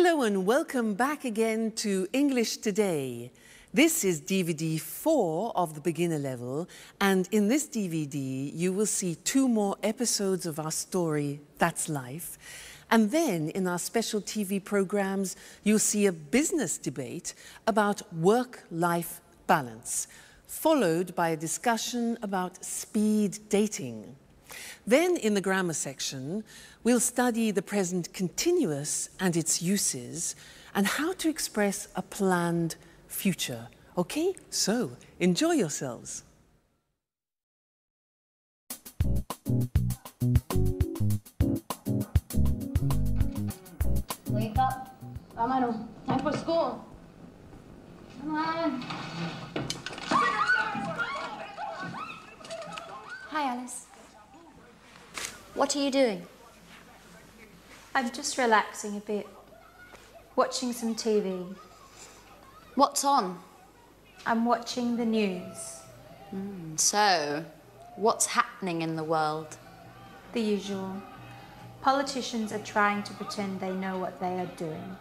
Hello and welcome back again to English Today. This is DVD 4 of the beginner level, and in this DVD you will see 2 more episodes of our story, That's Life. And then in our special TV programs you'll see a business debate about work-life balance, followed by a discussion about speed dating. Then in the grammar section, we'll study the present continuous and its uses and how to express a planned future. Okay, so enjoy yourselves. Wake up. Vámonos. Time for school. Come on. Hi, Alice. What are you doing? I'm just relaxing a bit, watching some TV. What's on? I'm watching the news. So, what's happening in the world? The usual. Politicians are trying to pretend they know what they are doing.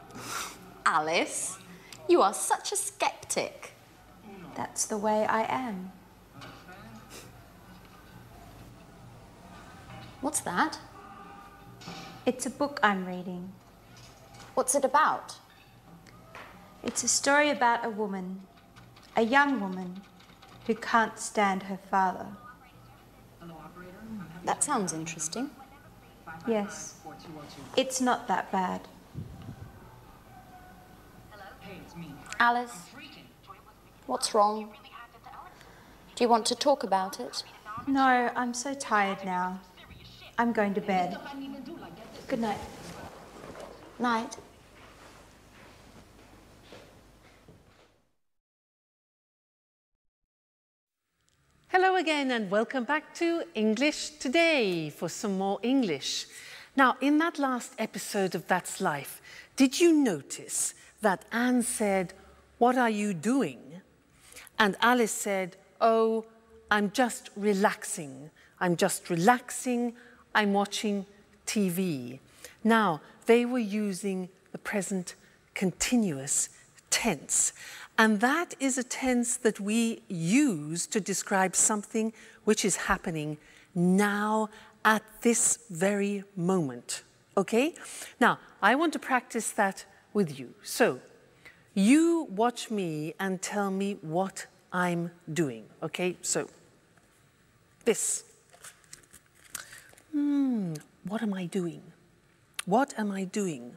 Alice, you are such a skeptic. That's the way I am. What's that? It's a book I'm reading. What's it about? It's a story about a woman, a young woman, who can't stand her father. That sounds interesting. Yes, it's not that bad. Alice, what's wrong? Do you want to talk about it? No, I'm so tired now. I'm going to bed. Good night. Night. Hello again and welcome back to English Today for some more English. Now, in that last episode of That's Life, did you notice that Anne said, "What are you doing?" And Alice said, "Oh, I'm just relaxing. I'm just relaxing. I'm watching TV." Now, they were using the present continuous tense. And that is a tense that we use to describe something which is happening now at this very moment. Okay? Now, I want to practice that with you. So, you watch me and tell me what I'm doing. Okay? So, this. What am I doing? What am I doing?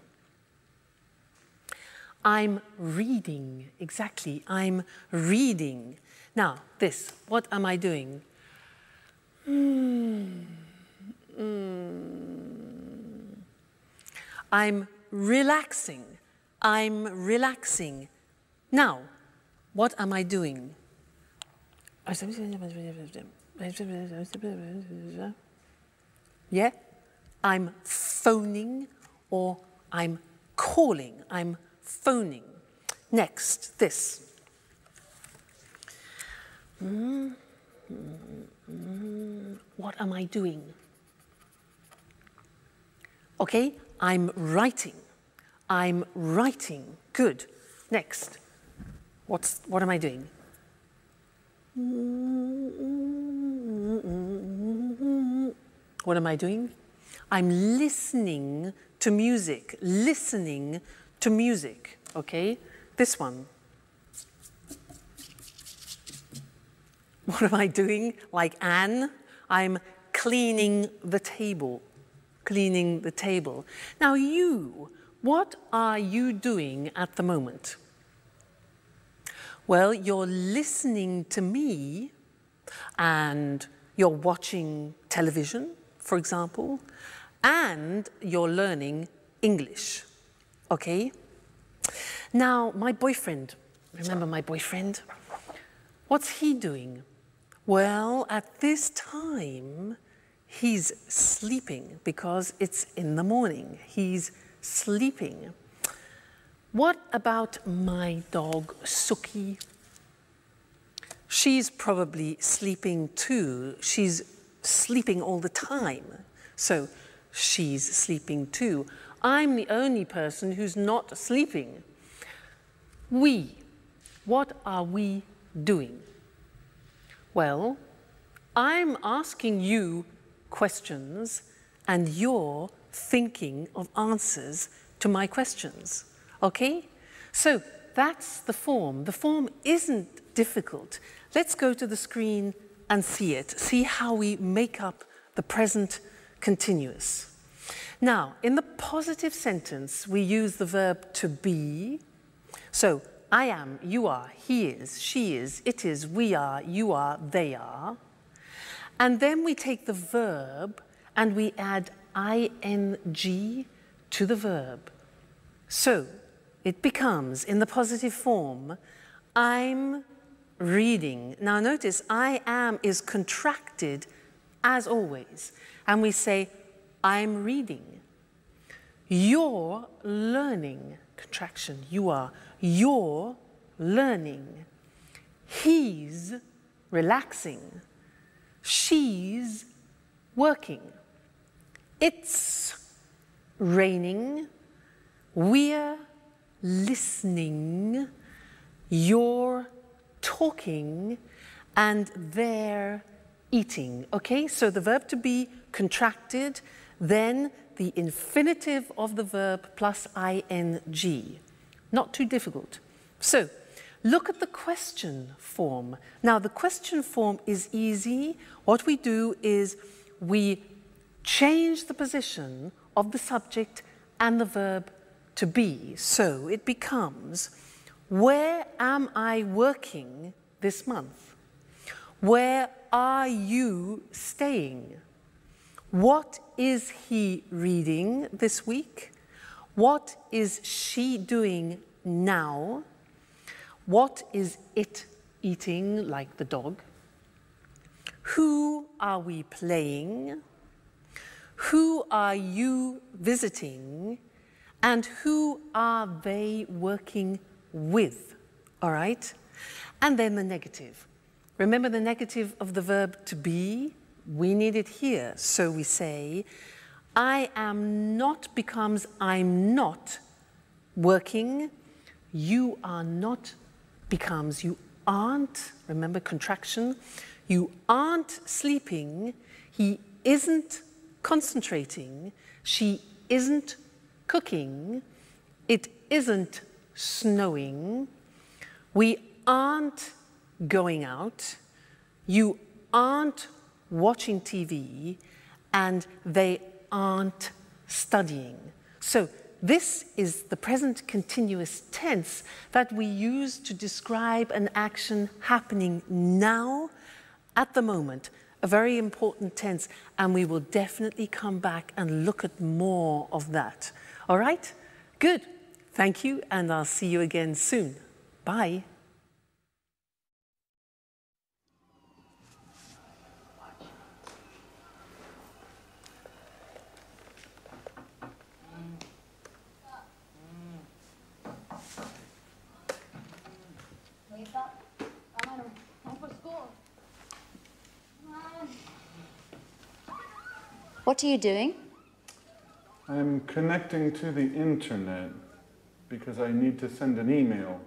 I'm reading. Exactly. I'm reading. Now, this. What am I doing? I'm relaxing. I'm relaxing. Now, what am I doing? Yeah? I'm phoning or I'm calling. I'm phoning. Next, this. What am I doing? Okay, I'm writing. I'm writing. Good. Next. What am I doing? What am I doing? I'm listening to music. Listening to music. Okay? This one. What am I doing? Like Anne? I'm cleaning the table. Cleaning the table. Now you, what are you doing at the moment? Well, you're listening to me and you're watching television, for example, and you're learning English. Okay? Now, my boyfriend, remember my boyfriend? What's he doing? Well, at this time, he's sleeping because it's in the morning. He's sleeping. What about my dog, Suki? She's probably sleeping too. She's sleeping all the time. So she's sleeping too. I'm the only person who's not sleeping. We. What are we doing? Well, I'm asking you questions and you're thinking of answers to my questions, okay? So that's the form. The form isn't difficult. Let's go to the screen and see it. See how we make up the present continuous. Now, in the positive sentence, we use the verb to be. So, I am, you are, he is, she is, it is, we are, you are, they are. And then we take the verb and we add ing to the verb. So, it becomes, in the positive form, I'm reading. Now notice, I am is contracted as always. And we say, I'm reading. You're learning. Contraction, you are. You're learning. He's relaxing. She's working. It's raining. We're listening. You're talking. And they're eating. Okay, so the verb to be contracted, then the infinitive of the verb plus ing. Not too difficult. So, look at the question form. Now, the question form is easy. What we do is we change the position of the subject and the verb to be. So, it becomes, where am I working this month? Where are you staying? What is he reading this week? What is she doing now? What is it eating, like the dog? Who are we playing? Who are you visiting? And who are they working with? All right? And then the negative. Remember the negative of the verb to be? We need it here. So we say, I am not becomes I'm not working. You are not becomes you aren't. Remember contraction. You aren't sleeping. He isn't concentrating. She isn't cooking. It isn't snowing. We aren't going out. You aren't watching TV, and they aren't studying. So this is the present continuous tense that we use to describe an action happening now, at the moment. A very important tense, and we will definitely come back and look at more of that. All right? Good. Thank you, and I'll see you again soon. Bye. What are you doing? I'm connecting to the internet because I need to send an email.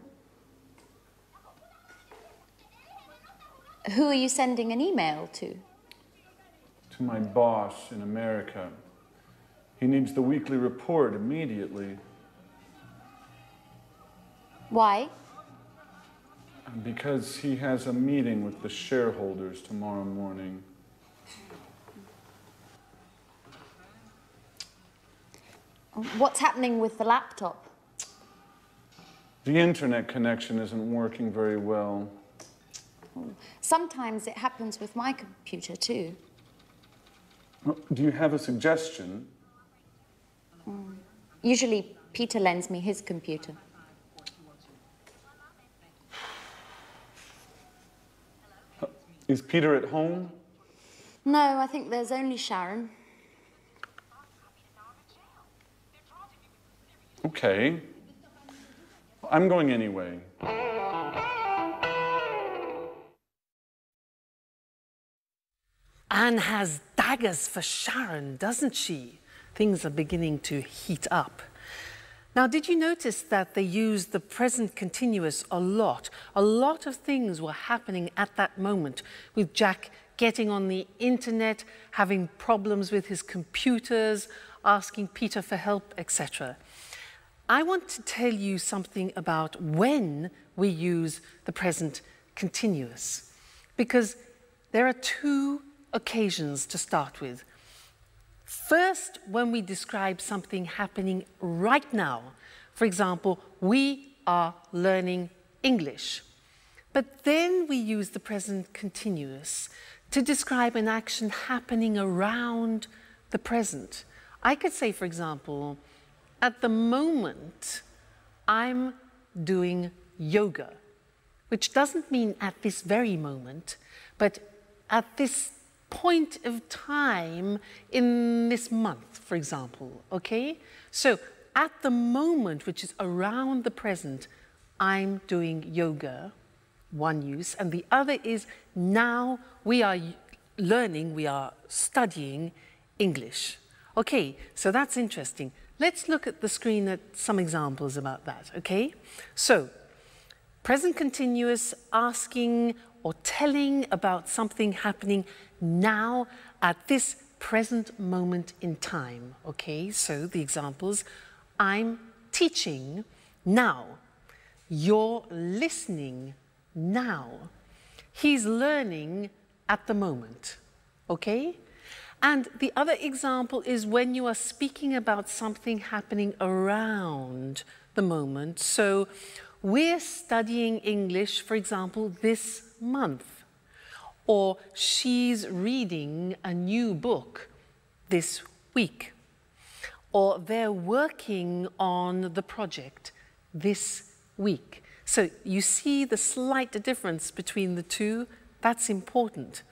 Who are you sending an email to? To my boss in America. He needs the weekly report immediately. Why? Because he has a meeting with the shareholders tomorrow morning. What's happening with the laptop? The internet connection isn't working very well. Sometimes it happens with my computer too. Do you have a suggestion? Usually Peter lends me his computer. Is Peter at home? No, I think there's only Sharon. Okay. I'm going anyway. Anne has daggers for Sharon, doesn't she? things are beginning to heat up. Now, did you notice that they used the present continuous a lot? A lot of things were happening at that moment, with Jack getting on the internet, having problems with his computers, asking Peter for help, etc. I want to tell you something about when we use the present continuous, because there are two occasions to start with. First, when we describe something happening right now. For example, we are learning English. But then we use the present continuous to describe an action happening around the present. I could say, for example, at the moment, I'm doing yoga, which doesn't mean at this very moment, but at this point of time in this month, for example, okay? So at the moment, which is around the present, I'm doing yoga, one use, and the other is now we are learning, we are studying English. Okay, so that's interesting. Let's look at the screen at some examples about that, okay? So, present continuous, asking or telling about something happening now at this present moment in time, okay? So the examples, I'm teaching now. You're listening now. He's learning at the moment, okay? And the other example is when you are speaking about something happening around the moment. So we're studying English, for example, this month. Or she's reading a new book this week. Or they're working on the project this week. So you see the slight difference between the two? That's important.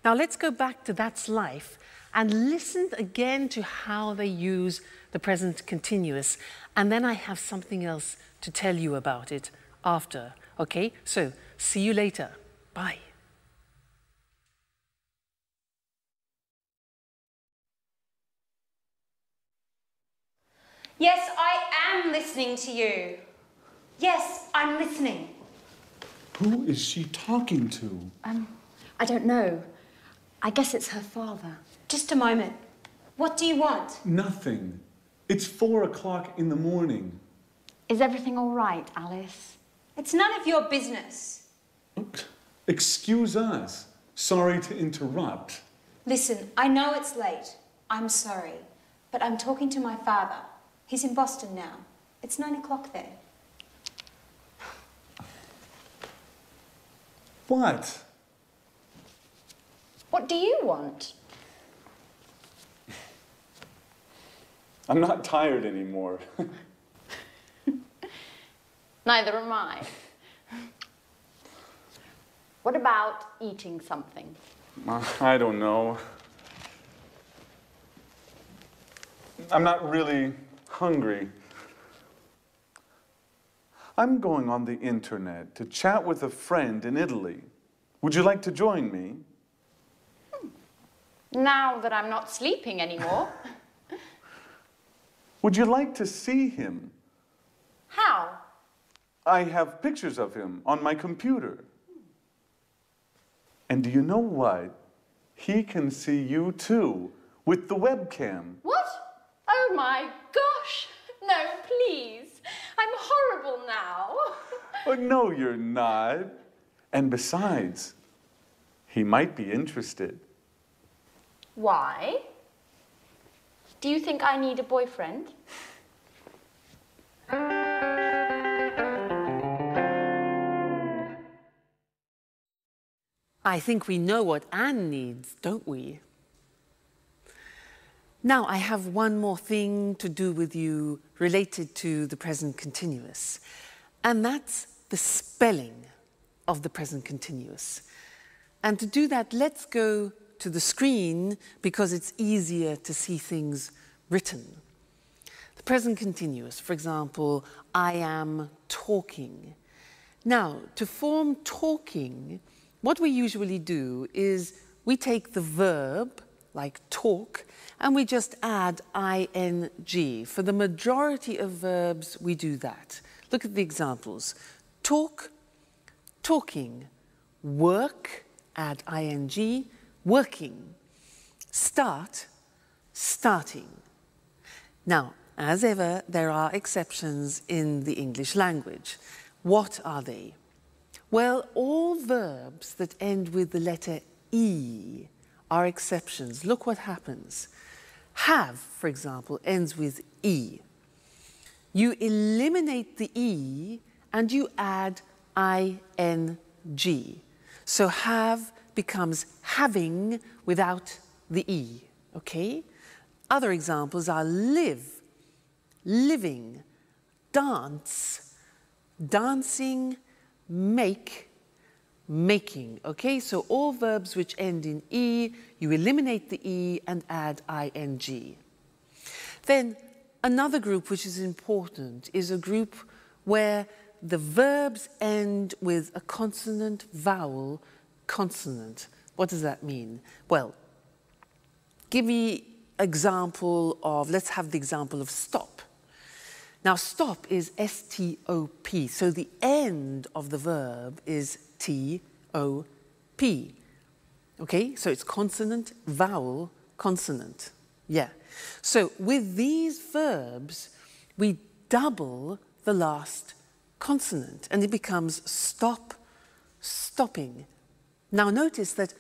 Now let's go back to That's Life and listen again to how they use the present continuous. And then I have something else to tell you about it after. Okay, so see you later. Bye. Yes, I am listening to you. Yes, I'm listening. Who is she talking to? I don't know. I guess it's her father. Just a moment. What do you want? Nothing. It's 4 o'clock in the morning. Is everything all right, Alice? It's none of your business. Excuse us. Sorry to interrupt. Listen, I know it's late. I'm sorry. But I'm talking to my father. He's in Boston now. It's 9 o'clock there. What? What do you want? I'm not tired anymore. Neither am I. What about eating something? I don't know. I'm not really hungry. I'm going on the internet to chat with a friend in Italy. Would you like to join me? Now that I'm not sleeping anymore. Would you like to see him? How? I have pictures of him on my computer. And do you know what? He can see you too, with the webcam. What? Oh my gosh! No, please. I'm horrible now. Oh, no, you're not. And besides, he might be interested. Why? Do you think I need a boyfriend? I think we know what Anne needs, don't we? Now, I have one more thing to do with you related to the present continuous, and that's the spelling of the present continuous. And to do that, let's go to the screen because it's easier to see things written. The present continuous, for example, I am talking. Now, to form talking, what we usually do is we take the verb, like talk, and we just add ing. For the majority of verbs, we do that. Look at the examples. Talk, talking. Work, add ing, working. Start, starting. Now, as ever, there are exceptions in the English language. What are they? Well, all verbs that end with the letter E are exceptions. Look what happens. Have, for example, ends with E. You eliminate the E and you add ing. So have becomes having without the E, okay? Other examples are live, living, dance, dancing, make, making, okay? So all verbs which end in E, you eliminate the E and add ing. Then another group which is important is a group where the verbs end with a consonant, vowel, consonant. What does that mean? Well, give me example of, let's have the example of stop. Now, stop is S-T-O-P, so the end of the verb is T-O-P. Okay, so it's consonant, vowel, consonant. Yeah. So with these verbs, we double the last consonant, and it becomes stop, stopping. Now, notice that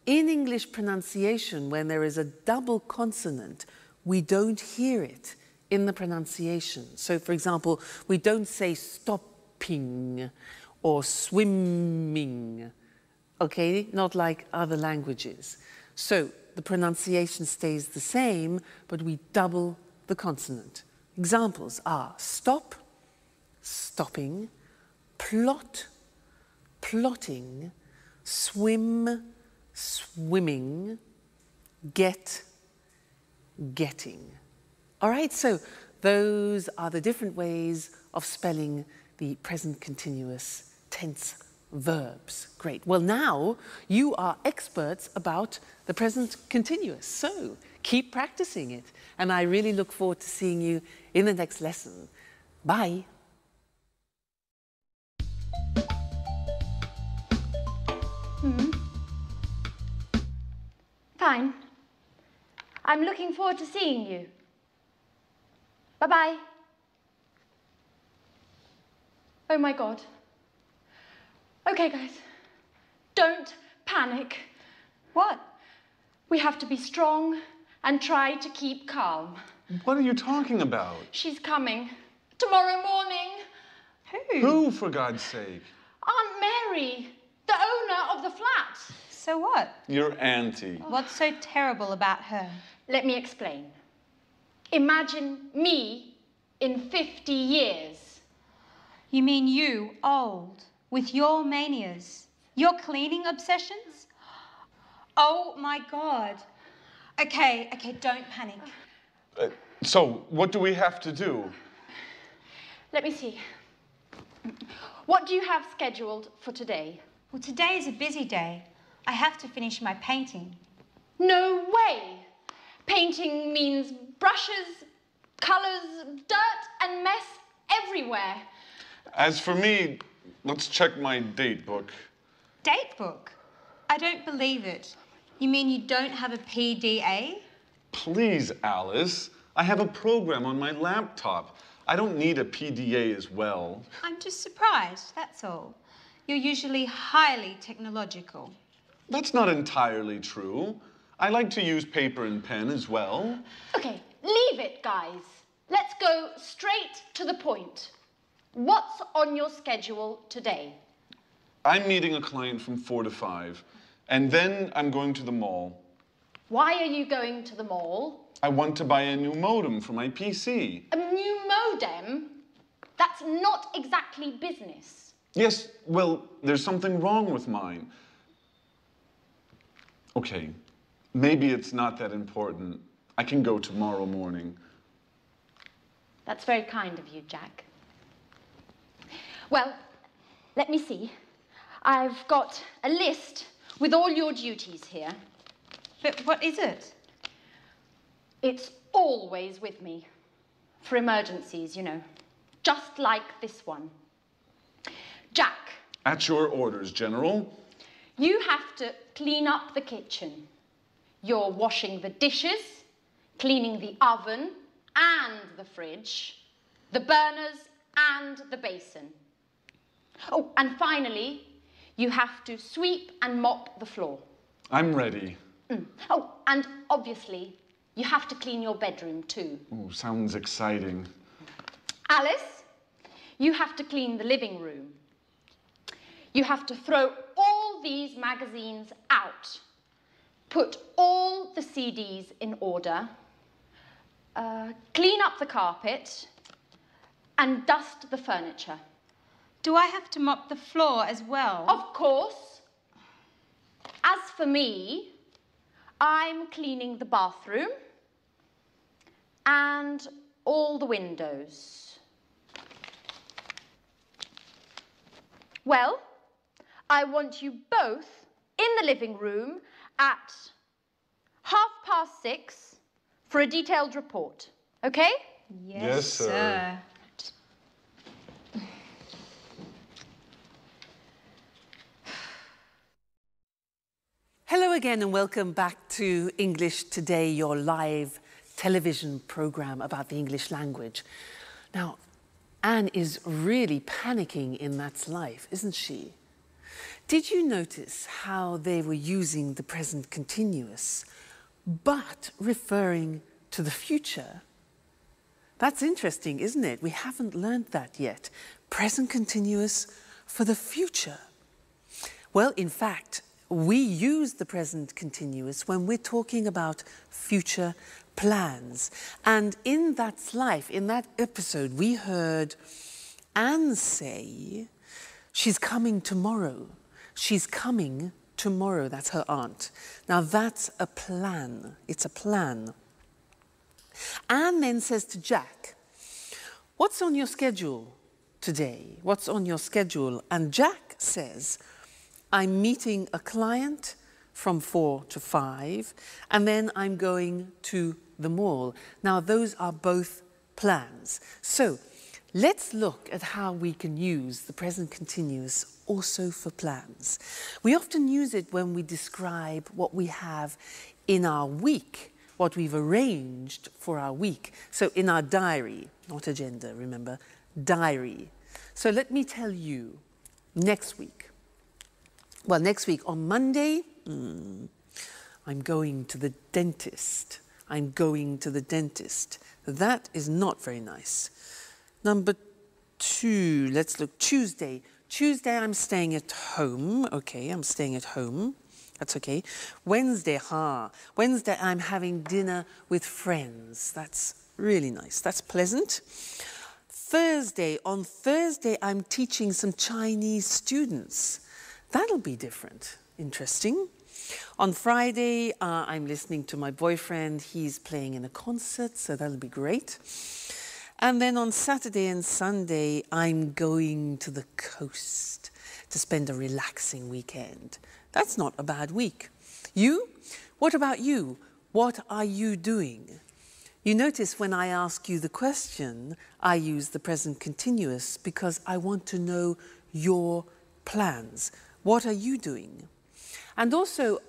in English pronunciation, when there is a double consonant, we don't hear it in the pronunciation. So, for example, we don't say stopping or swimming, okay? Not like other languages. So, the pronunciation stays the same, but we double the consonant. Examples are stop, stopping, plot, plotting, swim, swimming, get, getting. All right, so those are the different ways of spelling the present continuous tense verbs. Great. Well, now you are experts about the present continuous, so keep practicing it. And I really look forward to seeing you in the next lesson. Bye. Fine. I'm looking forward to seeing you. Bye-bye. Oh my God. Okay, guys. Don't panic. What? We have to be strong and try to keep calm. What are you talking about? She's coming. Tomorrow morning. Who, for God's sake? Aunt Mary, the owner of the flat. So what? Your auntie. What's so terrible about her? Let me explain. Imagine me in 50 years. You mean you, old, with your manias, your cleaning obsessions? Oh my God. Okay, don't panic. So, what do we have to do? Let me see. What do you have scheduled for today? Well, today is a busy day. I have to finish my painting. No way! Painting means brushes, colours, dirt and mess everywhere. As for me, let's check my date book. Date book? I don't believe it. You mean you don't have a PDA? Please, Alice. I have a program on my laptop. I don't need a PDA as well. I'm just surprised, that's all. You're usually highly technological. That's not entirely true. I like to use paper and pen as well. Okay, leave it, guys. Let's go straight to the point. What's on your schedule today? I'm meeting a client from 4 to 5, and then I'm going to the mall. Why are you going to the mall? I want to buy a new modem for my PC. A new modem? That's not exactly business. Yes, well, there's something wrong with mine. Okay, maybe it's not that important. I can go tomorrow morning. That's very kind of you, Jack. Well, let me see. I've got a list with all your duties here. But what is it? It's always with me. For emergencies, you know. Just like this one. Jack. At your orders, General. You have to clean up the kitchen. You're washing the dishes, cleaning the oven and the fridge, the burners and the basin. Oh, and finally, you have to sweep and mop the floor. I'm ready. Oh, and obviously, you have to clean your bedroom too. Oh, sounds exciting. Alice, you have to clean the living room. You have to throw all these magazines out. Put all the CDs in order. Clean up the carpet. And dust the furniture. Do I have to mop the floor as well? Of course. As for me, I'm cleaning the bathroom and all the windows. Well, I want you both in the living room at 6:30 for a detailed report, okay? Yes, sir. Hello again and welcome back to English Today, your live television program about the English language. Now, Anne is really panicking in That's Life, isn't she? Did you notice how they were using the present continuous, but referring to the future? That's interesting, isn't it? We haven't learned that yet. Present continuous for the future. Well, in fact, we use the present continuous when we're talking about future plans. And in That's Life, in that episode, we heard Anne say, she's coming tomorrow. She's coming tomorrow. That's her aunt. Now that's a plan. It's a plan. Anne then says to Jack, what's on your schedule today? What's on your schedule? And Jack says, I'm meeting a client from 4 to 5, and then I'm going to the mall. Now, those are both plans. So, let's look at how we can use the present continuous also for plans. We often use it when we describe what we have in our week, what we've arranged for our week. So, in our diary, not agenda, remember, diary. So, let me tell you, next week, well, next week on Monday, I'm going to the dentist. I'm going to the dentist. That is not very nice. Number 2, let's look, Tuesday. Tuesday, I'm staying at home. Okay, I'm staying at home. That's okay. Wednesday, Wednesday, I'm having dinner with friends. That's really nice. That's pleasant. Thursday, on Thursday, I'm teaching some Chinese students. That'll be different. Interesting. On Friday, I'm listening to my boyfriend. He's playing in a concert, so that'll be great. And then on Saturday and Sunday, I'm going to the coast to spend a relaxing weekend. That's not a bad week. You? What about you? What are you doing? You notice when I ask you the question, I use the present continuous because I want to know your plans. What are you doing? And also,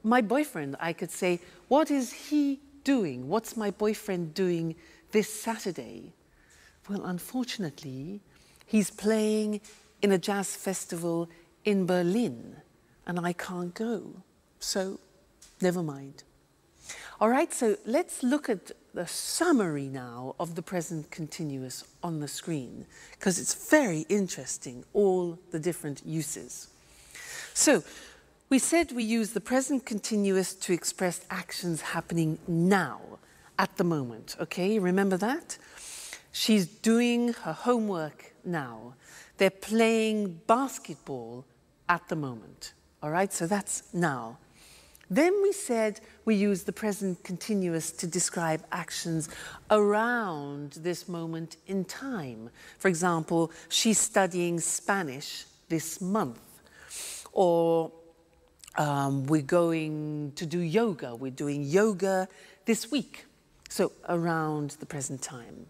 my boyfriend, I could say, what is he doing? What's my boyfriend doing this Saturday? Well, unfortunately, he's playing in a jazz festival in Berlin, and I can't go. So, never mind. All right, so let's look at the summary now of the present continuous on the screen, because it's very interesting, all the different uses. So, we said we use the present continuous to express actions happening now, at the moment, okay? Remember that? She's doing her homework now. They're playing basketball at the moment, all right? So that's now. Then we said we use the present continuous to describe actions around this moment in time. For example, she's studying Spanish this month. Or we're going to do yoga. We're doing yoga this week. so around the present time.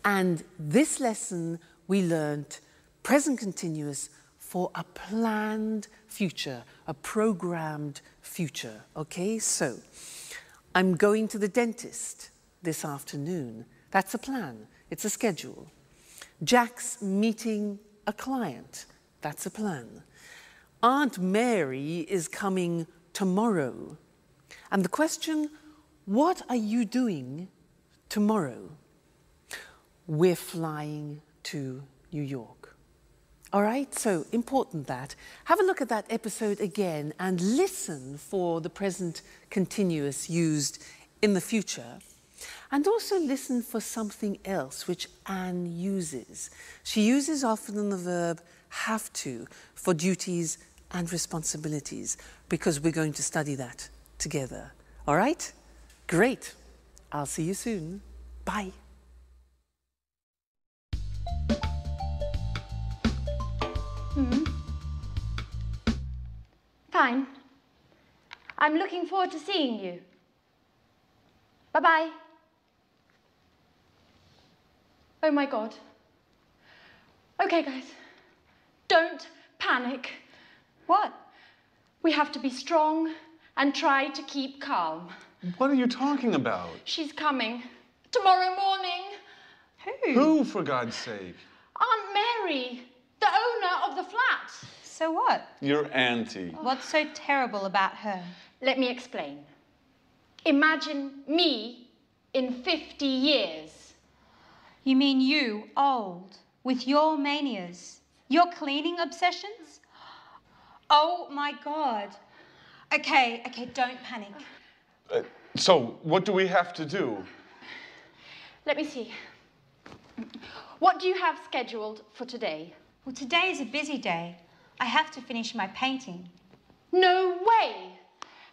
And this lesson we learned present continuous for a planned future, a programmed future, okay? So, I'm going to the dentist this afternoon. That's a plan, it's a schedule. Jack's meeting a client, that's a plan. Aunt Mary is coming tomorrow. And the question, what are you doing tomorrow? We're flying to New York. All right, so important that. Have a look at that episode again and listen for the present continuous used in the future. And also listen for something else which Anne uses. She uses often the verb have to for duties and responsibilities, because we're going to study that together. All right? Great. I'll see you soon. Bye. Fine. I'm looking forward to seeing you. Bye-bye. Oh my God. Okay, guys. Don't panic. What? We have to be strong and try to keep calm. What are you talking about? She's coming. Tomorrow morning. Who, for God's sake? Aunt Mary, the owner of the flat. So what? Your auntie. What's so terrible about her? Let me explain. Imagine me in 50 years. You mean you, old, with your manias, your cleaning obsessions? Oh my God. Okay, don't panic. So, what do we have to do? Let me see. What do you have scheduled for today? Well, today is a busy day. I have to finish my painting. No way!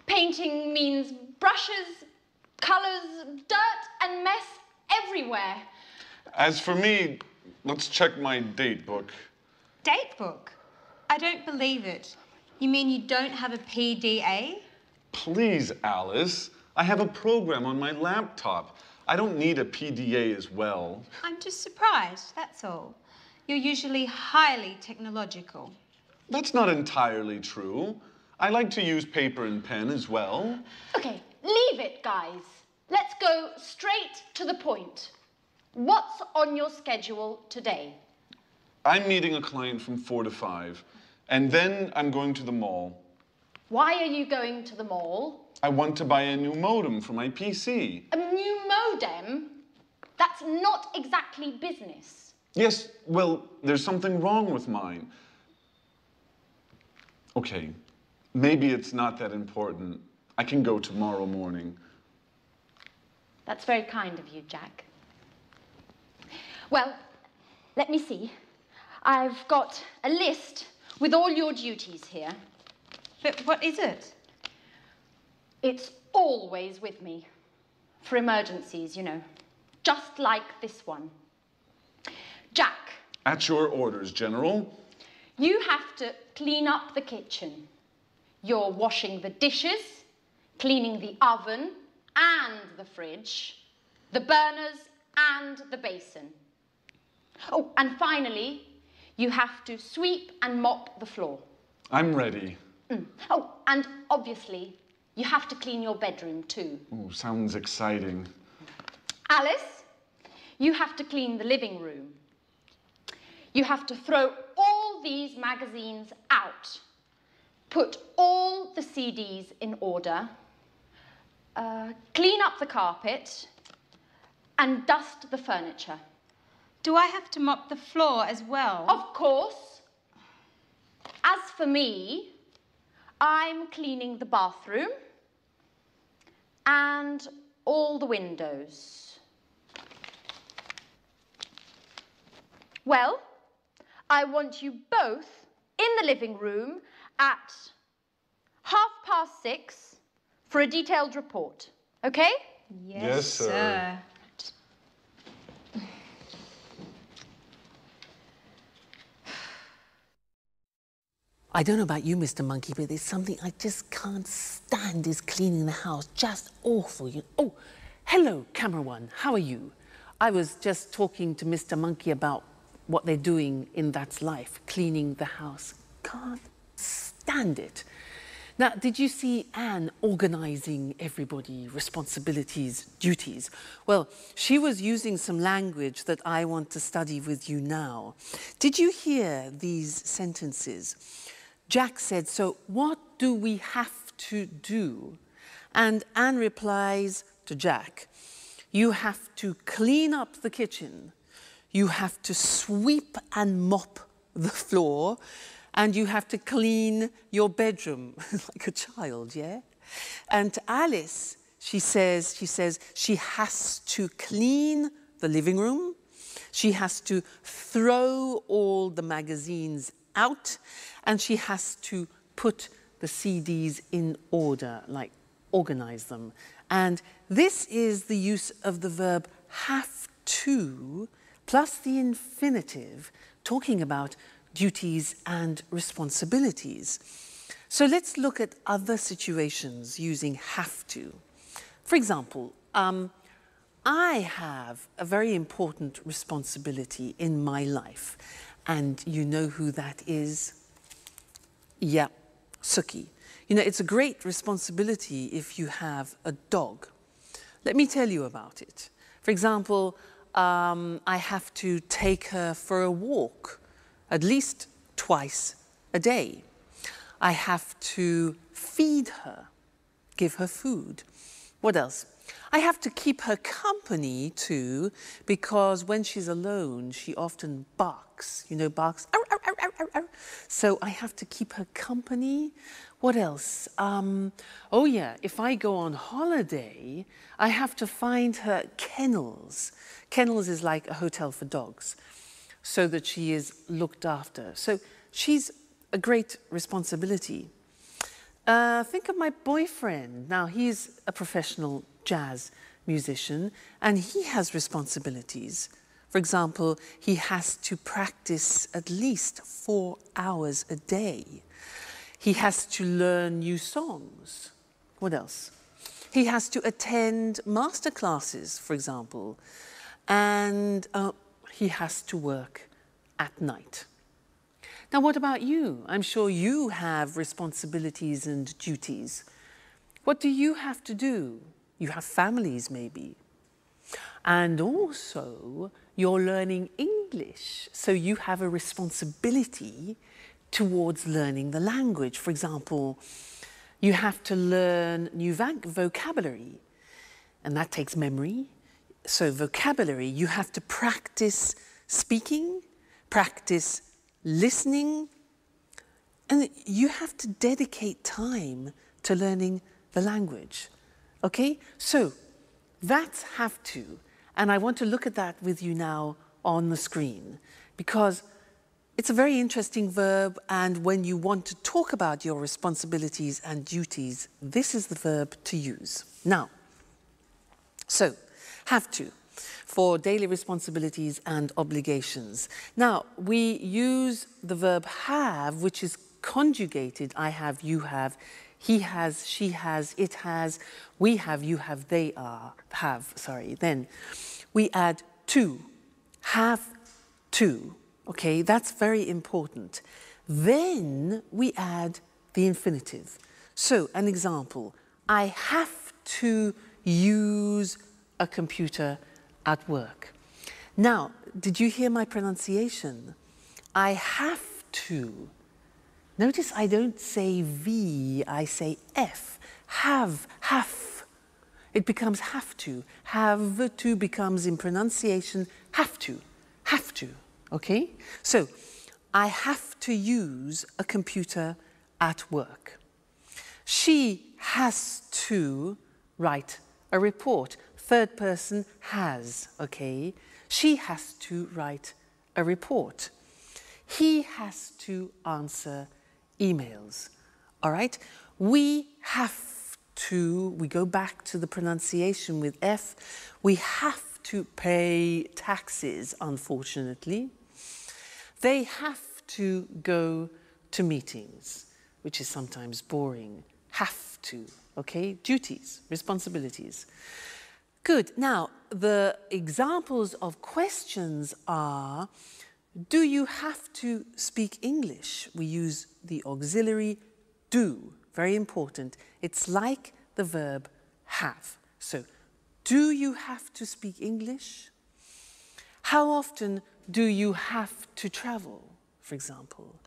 Painting means brushes, colours, dirt and mess everywhere. As for me, let's check my date book. Date book? I don't believe it. You mean you don't have a PDA? Please, Alice. I have a program on my laptop. I don't need a PDA as well. I'm just surprised, that's all. You're usually highly technological. That's not entirely true. I like to use paper and pen as well. Okay, leave it, guys. Let's go straight to the point. What's on your schedule today? I'm meeting a client from 4 to 5, and then I'm going to the mall. Why are you going to the mall? I want to buy a new modem for my PC. A new modem? That's not exactly business. Yes, well, there's something wrong with mine. Okay, maybe it's not that important. I can go tomorrow morning. That's very kind of you, Jack. Well, let me see. I've got a list with all your duties here. But what is it? It's always with me. For emergencies, you know. Just like this one. Jack. At your orders, General. You have to clean up the kitchen. You're washing the dishes, cleaning the oven and the fridge, the burners and the basin. Oh, and finally, you have to sweep and mop the floor. I'm ready. Oh, and obviously, you have to clean your bedroom too. Ooh, sounds exciting. Alice, you have to clean the living room. You have to throw all these magazines out. Put all the CDs in order. Clean up the carpet. And dust the furniture. Do I have to mop the floor as well? Of course. As for me, I'm cleaning the bathroom and all the windows. Well, I want you both in the living room at 6:30 for a detailed report, okay? Yes, sir. I don't know about you, Mr. Monkey, but there's something I just can't stand is cleaning the house. Just awful. Oh, Hello, camera one, how are you? I was just talking to Mr. Monkey about what they're doing in That's Life, cleaning the house. Can't stand it. Now, did you see Anne organising everybody, responsibilities, duties? Well, she was using some language that I want to study with you now. Did you hear these sentences? Jack said, "So what do we have to do?" And Anne replies to Jack, "You have to clean up the kitchen, you have to sweep and mop the floor, and you have to clean your bedroom," like a child, yeah? And to Alice, she says she has to clean the living room, she has to throw all the magazines out, and she has to put the CDs in order, like organize them. And this is the use of the verb have to plus the infinitive, talking about duties and responsibilities. So let's look at other situations using have to. For example, I have a very important responsibility in my life, and you know who that is? Yeah, Suki. You know, it's a great responsibility if you have a dog. Let me tell you about it. For example, I have to take her for a walk at least twice a day. I have to feed her, give her food. What else? I have to keep her company too, because when she's alone, she often barks. You know, barks. Arr, arr, arr, arr, arr. So I have to keep her company. What else? Oh yeah, if I go on holiday, I have to find her kennels. Kennels is like a hotel for dogs, so that she is looked after. So she's a great responsibility. Think of my boyfriend. Now, he's a professional jazz musician, and he has responsibilities. For example, he has to practice at least 4 hours a day. He has to learn new songs. What else? He has to attend master classes, for example, and he has to work at night. Now, what about you? I'm sure you have responsibilities and duties. What do you have to do? You have families, maybe. And also, you're learning English, so you have a responsibility towards learning the language. For example, you have to learn new vocabulary, and that takes memory. So vocabulary, you have to practice speaking, practice listening, and you have to dedicate time to learning the language. Okay? So that's have to, and I want to look at that with you now on the screen, because it's a very interesting verb, and when you want to talk about your responsibilities and duties, this is the verb to use. Now, so, have to, for daily responsibilities and obligations. Now, we use the verb have, which is conjugated. I have, you have, he has, she has, it has, we have, you have, they have. Then we add to, have to. Okay, that's very important. Then we add the infinitive. So, an example, I have to use a computer at work. Now, did you hear my pronunciation? I have to. Notice I don't say V, I say F. Have. It becomes have to. Have to becomes in pronunciation have to. Okay? So, I have to use a computer at work. She has to write a report. Third person has, okay? She has to write a report. He has to answer emails, all right? We have to, we go back to the pronunciation with F, we have to pay taxes, unfortunately. They have to go to meetings, which is sometimes boring. Have to, okay? Duties, responsibilities. Good. Now, the examples of questions are, do you have to speak English? We use the auxiliary do, very important. It's like the verb have. So, do you have to speak English? How often do you have to travel, for example?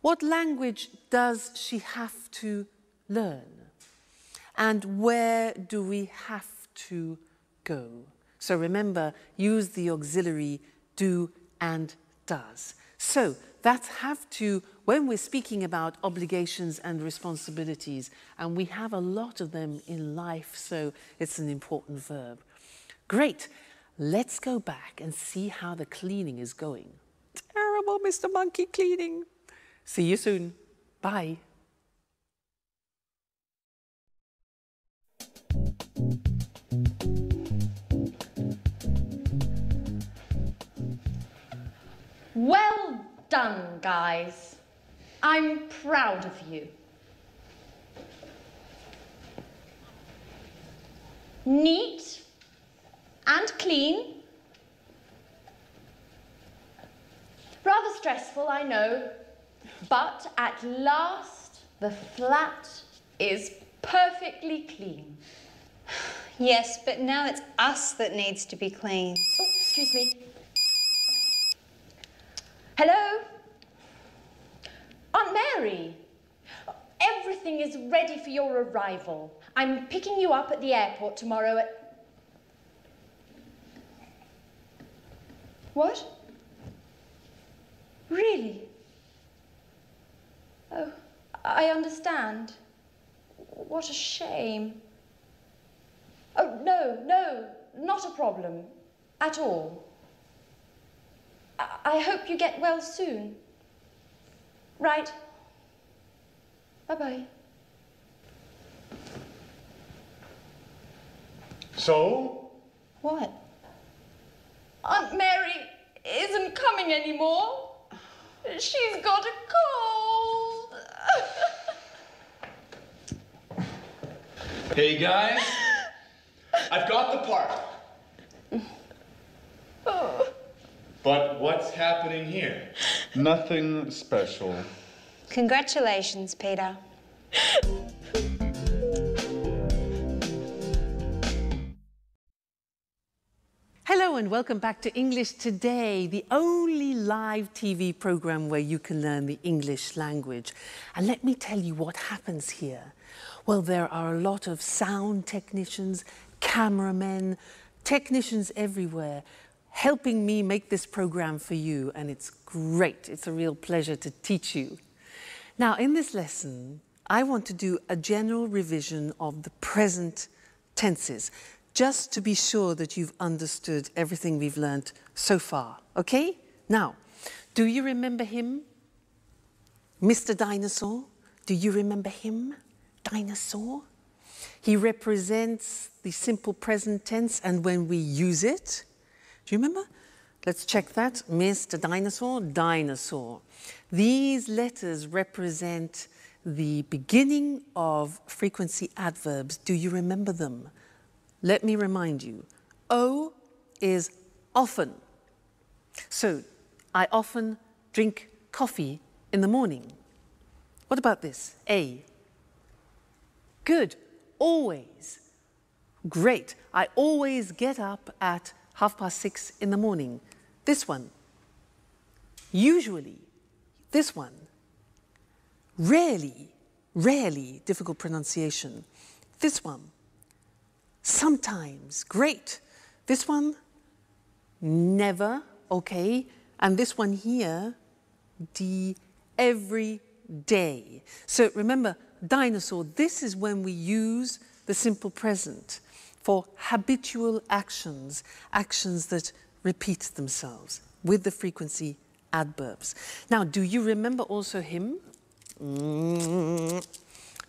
What language does she have to learn? And where do we have to go? So remember, use the auxiliary do and does. So that's have to when we're speaking about obligations and responsibilities, and we have a lot of them in life, so it's an important verb. Great. Let's go back and see how the cleaning is going. Terrible, Mr. Monkey cleaning. See you soon. Bye. Well done, guys. I'm proud of you. Neat and clean. Rather stressful, I know, but at last the flat is perfectly clean. Yes, but now it's us that needs to be cleaned. Oh, excuse me. Hello? Aunt Mary, everything is ready for your arrival. I'm picking you up at the airport tomorrow at... What? Really? Oh, I understand. What a shame. Oh, no, not a problem at all. I hope you get well soon. Right. Bye-bye. So? What? Aunt Mary isn't coming anymore. She's got a cold. Hey guys, I've got the part. Oh. But what's happening here? Nothing special. Congratulations, Peter. Hello and welcome back to English Today, the only live TV program where you can learn the English language. And let me tell you what happens here. Well, there are a lot of sound technicians, cameramen, technicians everywhere, helping me make this program for you, and it's great. It's a real pleasure to teach you. Now, in this lesson, I want to do a general revision of the present tenses, just to be sure that you've understood everything we've learned so far, okay? Now, do you remember him? Mr. Dinosaur? Do you remember him? Dinosaur? He represents the simple present tense, and when we use it, do you remember? Let's check that. Mr. Dinosaur, dinosaur. These letters represent the beginning of frequency adverbs. Do you remember them? Let me remind you. O is often. So, I often drink coffee in the morning. What about this? A. Good. Always. Great. I always get up at 6:30 in the morning. This one. Usually. This one. Rarely. Rarely. Difficult pronunciation. This one. Sometimes. Great. This one. Never. Okay. And this one here. D. Every day. So remember, dinosaur, this is when we use the simple present for habitual actions, actions that repeat themselves with the frequency adverbs. Now, do you remember also him?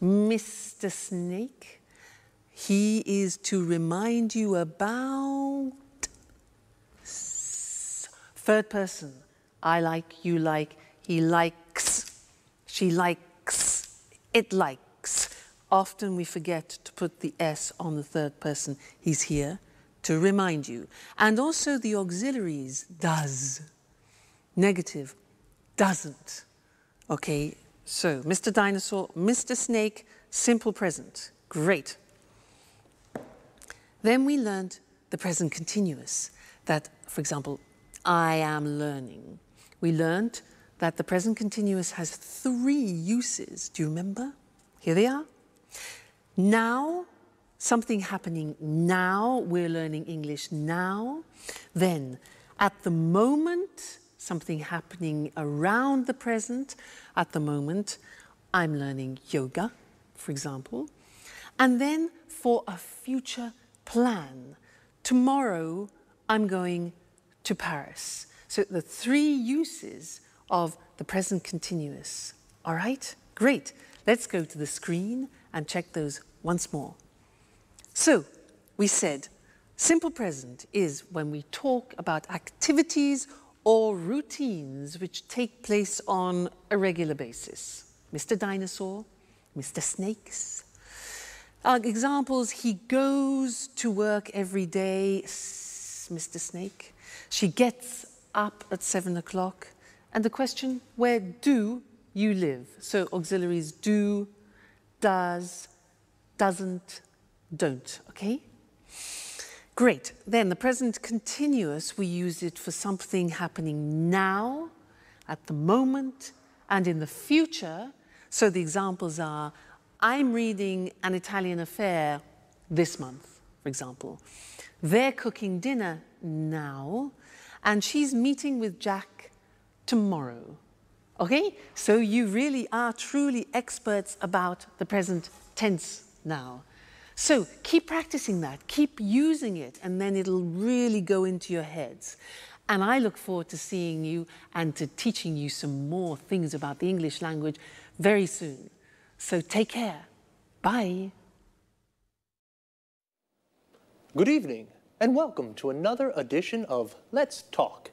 Mr. Snake. He is to remind you about third person. I like, you like, he likes, she likes, it likes. Often we forget to put the S on the third person. He's here. to remind you. And also the auxiliaries, does. Negative, doesn't. Okay, so Mr. Dinosaur, Mr. Snake, simple present. Great. Then we learned the present continuous. That, for example, I am learning. We learned that the present continuous has 3 uses. Do you remember? Here they are. Now, something happening now. We're learning English now. Then, at the moment, something happening around the present. At the moment, I'm learning yoga, for example. And then for a future plan. Tomorrow, I'm going to Paris. So the 3 uses of the present continuous. All right? Great. Let's go to the screen and check those once more. So, we said simple present is when we talk about activities or routines which take place on a regular basis. Mr. Dinosaur, Mr. Snakes. Examples, he goes to work every day, Mr. Snake. She gets up at 7 o'clock. And the question, where do you live? So auxiliaries do, does, doesn't, don't, okay? Great. Then the present continuous, we use it for something happening now, at the moment, and in the future. So the examples are, I'm reading An Italian Affair this month, for example. They're cooking dinner now, and she's meeting with Jack tomorrow. Okay? So you really are truly experts about the present tense now. So keep practicing that, keep using it, and then it'll really go into your heads. And I look forward to seeing you and to teaching you some more things about the English language very soon. So take care. Bye. Good evening, and welcome to another edition of Let's Talk.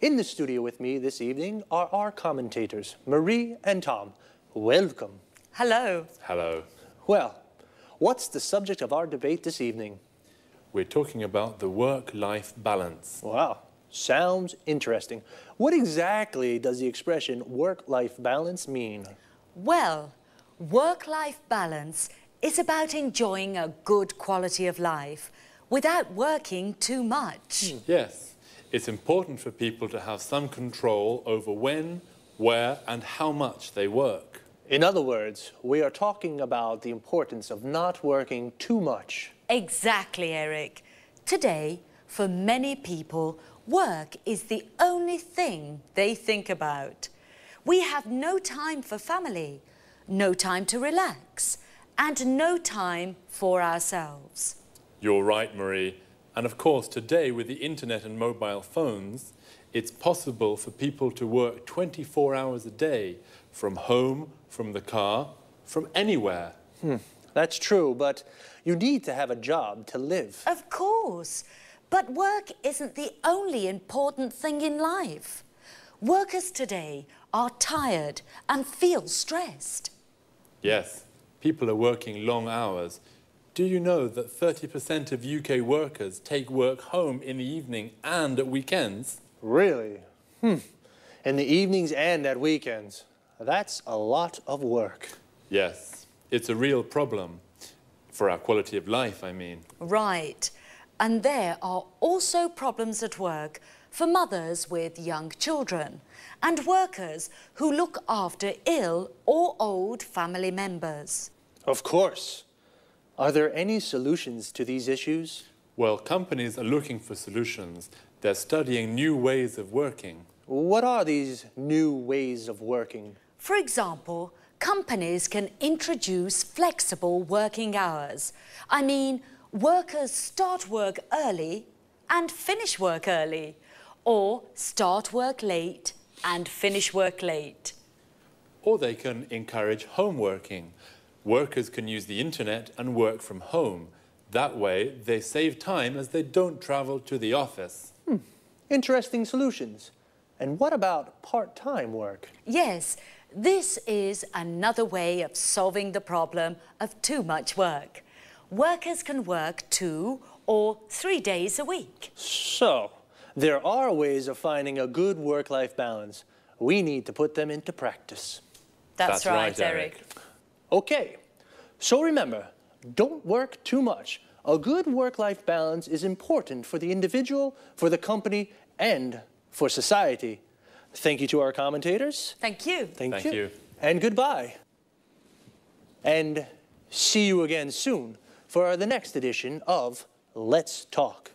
In the studio with me this evening are our commentators, Marie and Tom. Welcome. Hello. Hello. Well, what's the subject of our debate this evening? We're talking about the work-life balance. Wow, sounds interesting. What exactly does the expression work-life balance mean? Well, work-life balance is about enjoying a good quality of life without working too much. Yes, it's important for people to have some control over when, where, and how much they work. In other words, we are talking about the importance of not working too much. Exactly, Eric. Today, for many people, work is the only thing they think about. We have no time for family, no time to relax, and no time for ourselves. You're right, Marie. And of course, today with the internet and mobile phones, it's possible for people to work 24 hours a day, from home, from the car, from anywhere. That's true, but you need to have a job to live. Of course, but work isn't the only important thing in life. Workers today are tired and feel stressed. Yes, people are working long hours. Do you know that 30% of UK workers take work home in the evening and at weekends? Really? In the evenings and at weekends. That's a lot of work. Yes, it's a real problem. For our quality of life, I mean. Right. And there are also problems at work for mothers with young children and workers who look after ill or old family members. Of course. Are there any solutions to these issues? Well, companies are looking for solutions. They're studying new ways of working. What are these new ways of working? For example, companies can introduce flexible working hours. I mean, workers start work early and finish work early, or start work late and finish work late. Or they can encourage home working. Workers can use the internet and work from home. That way, they save time as they don't travel to the office. Interesting solutions. And what about part-time work? Yes, this is another way of solving the problem of too much work. Workers can work 2 or 3 days a week. So, there are ways of finding a good work-life balance. We need to put them into practice. That's right, Eric. Okay, so remember, don't work too much. A good work-life balance is important for the individual, for the company, and for society. Thank you to our commentators. Thank you. Thank you. And goodbye. And see you again soon for the next edition of Let's Talk.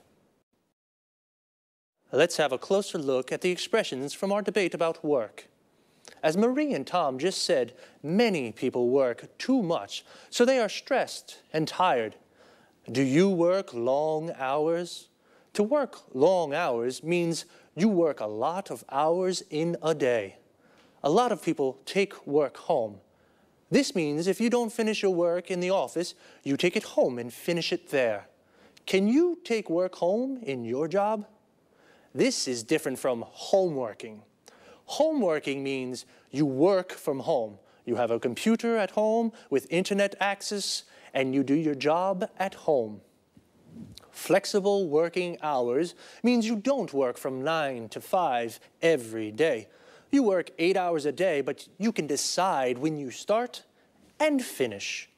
Let's have a closer look at the expressions from our debate about work. As Marie and Tom just said, many people work too much, so they are stressed and tired. Do you work long hours? To work long hours means you work a lot of hours in a day. A lot of people take work home. This means if you don't finish your work in the office, you take it home and finish it there. Can you take work home in your job? This is different from homeworking. Homeworking means you work from home. You have a computer at home with internet access, and you do your job at home. Flexible working hours means you don't work from 9 to 5 every day. You work 8 hours a day, but you can decide when you start and finish.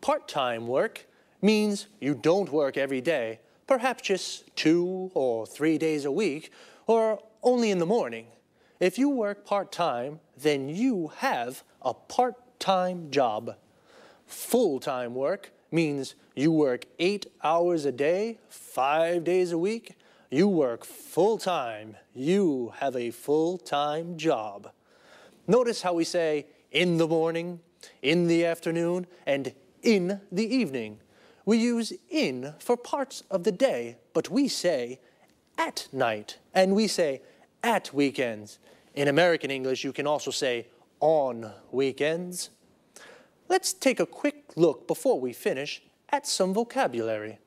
Part-time work means you don't work every day, perhaps just 2 or 3 days a week, or only in the morning. If you work part-time, then you have a part-time job. Full-time work means you work 8 hours a day, 5 days a week. You work full-time. You have a full-time job. Notice how we say in the morning, in the afternoon, and in the evening. We use in for parts of the day, but we say at night, and we say at weekends. In American English, you can also say on weekends. Let's take a quick look before we finish at some vocabulary.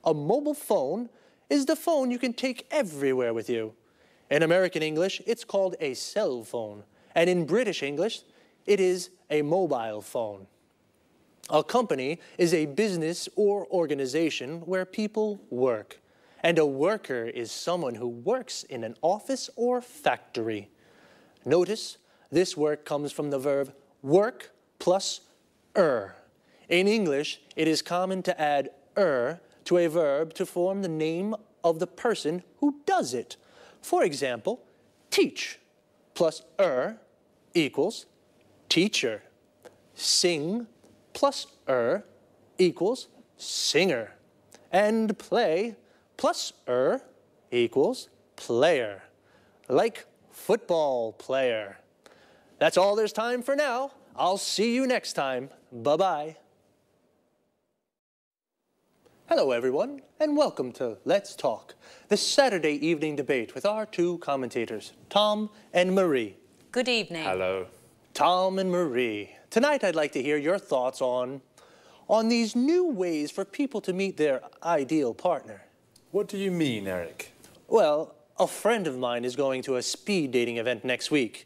A mobile phone is the phone you can take everywhere with you. In American English, it's called a cell phone, and in British English, it is a mobile phone. A company is a business or organization where people work, and a worker is someone who works in an office or factory. Notice this work comes from the verb work plus In English, it is common to add to a verb to form the name of the person who does it. For example, teach plus equals teacher. Sing plus equals singer. And play plus equals player. Like football player. That's all there's time for now. I'll see you next time. Bye-bye. Hello, everyone, and welcome to Let's Talk, the Saturday evening debate with our two commentators, Tom and Marie. Good evening. Hello. Tom and Marie, tonight I'd like to hear your thoughts on these new ways for people to meet their ideal partner. What do you mean, Eric? Well, a friend of mine is going to a speed dating event next week,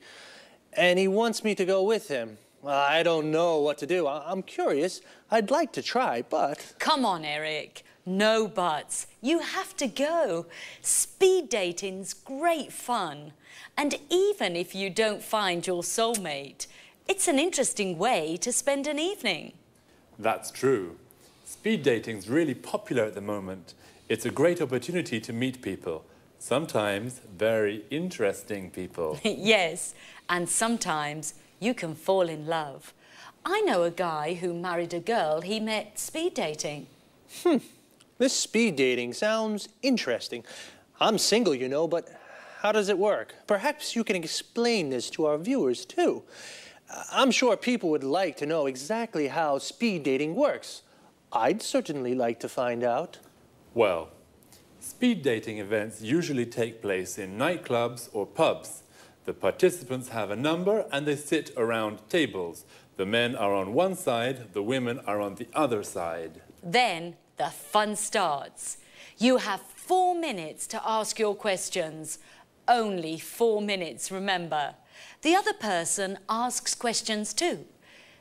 and he wants me to go with him. I don't know what to do. I'm curious. I'd like to try, but... Come on, Eric. No buts. You have to go. Speed dating's great fun. And even if you don't find your soulmate, it's an interesting way to spend an evening. That's true. Speed dating's really popular at the moment. It's a great opportunity to meet people. Sometimes very interesting people. Yes, and sometimes you can fall in love. I know a guy who married a girl he met speed dating. This speed dating sounds interesting. I'm single, you know, but how does it work? Perhaps you can explain this to our viewers, too. I'm sure people would like to know exactly how speed dating works. I'd certainly like to find out. Well, speed dating events usually take place in nightclubs or pubs. The participants have a number and they sit around tables. The men are on one side, the women are on the other side. Then the fun starts. You have 4 minutes to ask your questions. Only 4 minutes, remember. The other person asks questions too.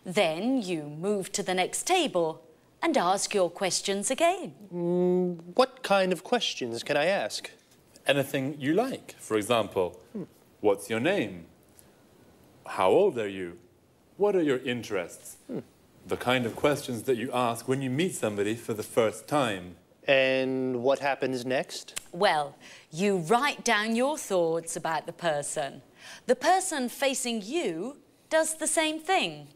Then you move to the next table and ask your questions again. What kind of questions can I ask? Anything you like. For example, what's your name? How old are you? What are your interests? The kind of questions that you ask when you meet somebody for the first time. And what happens next? Well, you write down your thoughts about the person. The person facing you does the same thing.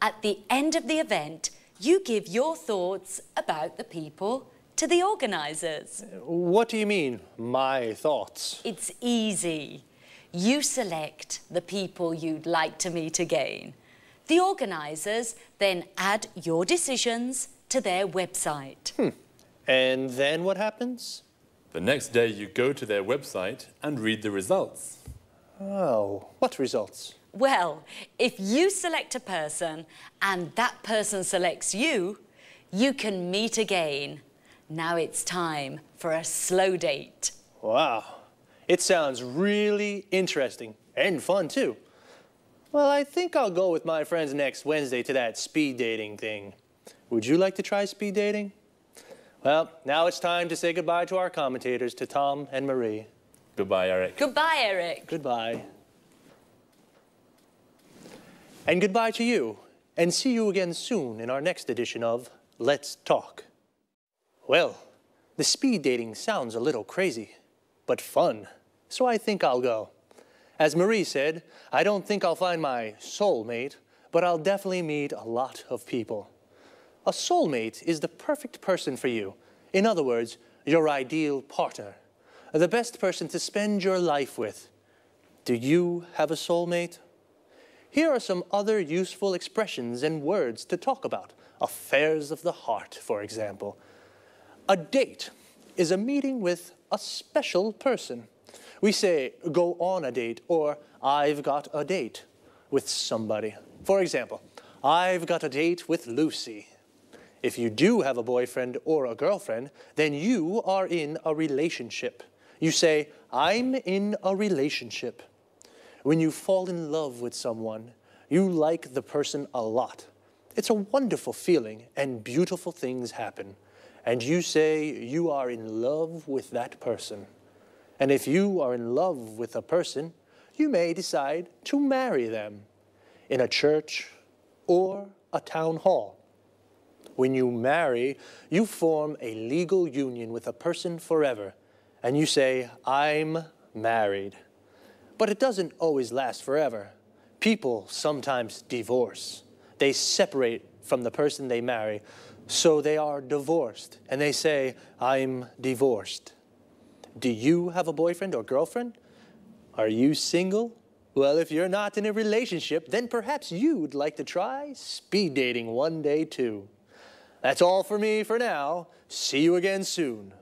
At the end of the event, you give your thoughts about the people to the organisers. What do you mean, my thoughts? It's easy. You select the people you'd like to meet again. The organisers then add your decisions to their website. And then what happens? The next day you go to their website and read the results. Oh, what results? Well, if you select a person and that person selects you, you can meet again. Now it's time for a slow date. Wow, it sounds really interesting and fun too. Well, I think I'll go with my friends next Wednesday to that speed dating thing. Would you like to try speed dating? Well, now it's time to say goodbye to our commentators, to Tom and Marie. Goodbye, Eric. Goodbye, Eric. Goodbye. And goodbye to you, and see you again soon in our next edition of Let's Talk. Well, the speed dating sounds a little crazy, but fun, so I think I'll go. As Marie said, I don't think I'll find my soulmate, but I'll definitely meet a lot of people. A soulmate is the perfect person for you. In other words, your ideal partner. The best person to spend your life with. Do you have a soulmate? Here are some other useful expressions and words to talk about. Affairs of the heart, for example. A date is a meeting with a special person. We say, go on a date, or I've got a date with somebody. For example, I've got a date with Lucy. If you do have a boyfriend or a girlfriend, then you are in a relationship. You say, I'm in a relationship. When you fall in love with someone, you like the person a lot. It's a wonderful feeling and beautiful things happen. And you say you are in love with that person. And if you are in love with a person, you may decide to marry them in a church or a town hall. When you marry, you form a legal union with a person forever, and you say, I'm married. But it doesn't always last forever. People sometimes divorce. They separate from the person they marry, so they are divorced, and they say, I'm divorced. Do you have a boyfriend or girlfriend? Are you single? Well, if you're not in a relationship, then perhaps you'd like to try speed dating one day too. That's all for me for now. See you again soon.